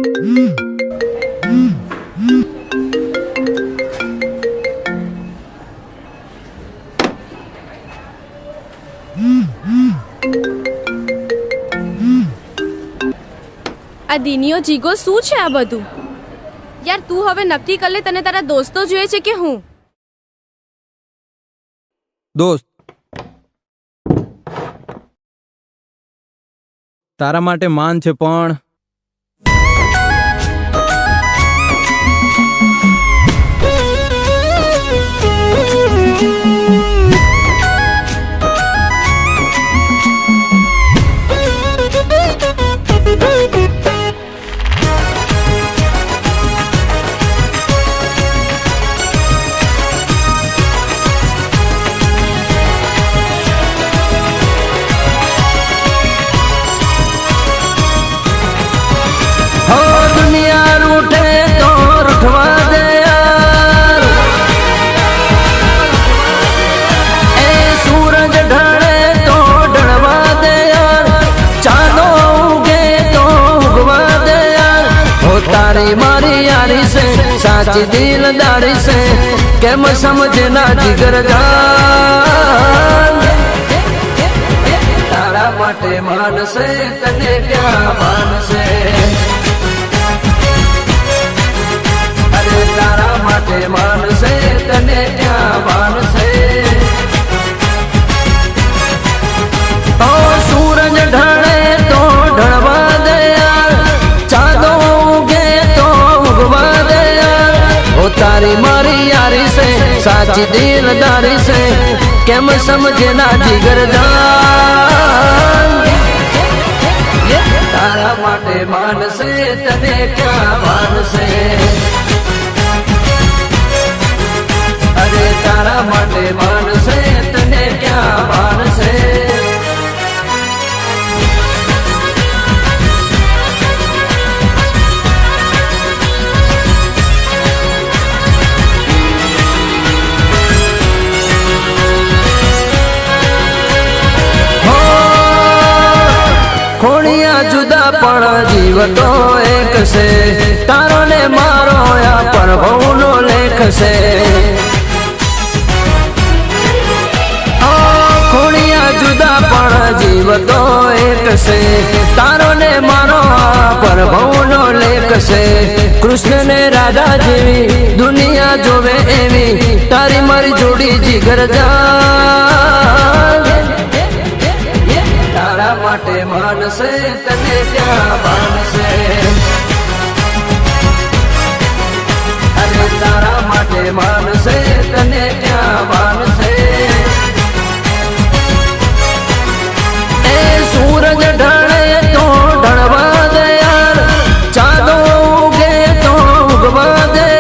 આ દિનિયો જીગો શું છે આ બધું? યાર તું હવે નક્કી કર લે, તને તારા દોસ્તો જોઈએ છે કે હું? દોસ્ત, તારા માટે માન છે પણ साची दिलदारी से केम समझना जिगर जान तारा माटे मान से तने क्या मान से अरे तारा माटे मान से तने क्या मान से तो सूरज ढले तो ढलवा दे चांदो उगे तो उगवा दे तारी मारी यारी से साची दिलदारी से केम समझना जिगर जान तारा माटे मान से तने क्या मान से अरे तारा माटे मान से तने क्या मान से जुदा पण जीव तो एक से तारो ने मारो या प्रभु नो लेख से खोड़िया जुदा पण जीव तो एक से तारो ने मारो प्रभु नो लेख से कृष्ण ने राधा जीवी दुनिया जोवे एवी तारी मारी जोड़ी जिगर जान तारा माटे मान से तने क्या मान से अरे तारा माटे मान से तने क्या मान से ए सूरज ढले तो ढलवा दे यार चांदो उगे तो उगवा दे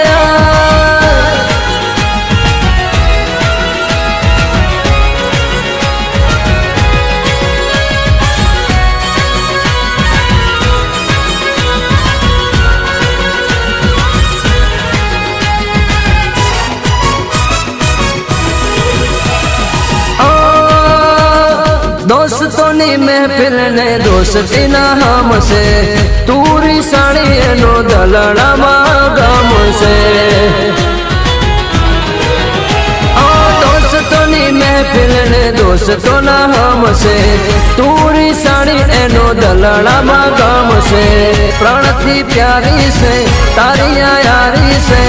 दोस्तों नी महफिल ने दोस्ती ना हमसे तूरी साड़ी नो दलड़ा गम से दोस्तों नी महफिल ने दोस्तों ना हमसे तूरी साड़ी नो दलड़ा गम से प्रणति प्यारी से तारिया यारी से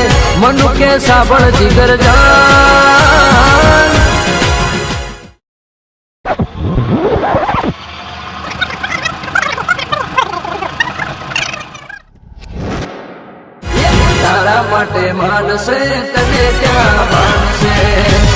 मनु के साबड़ जिगर जान तारा माटे मान से तने क्या मान से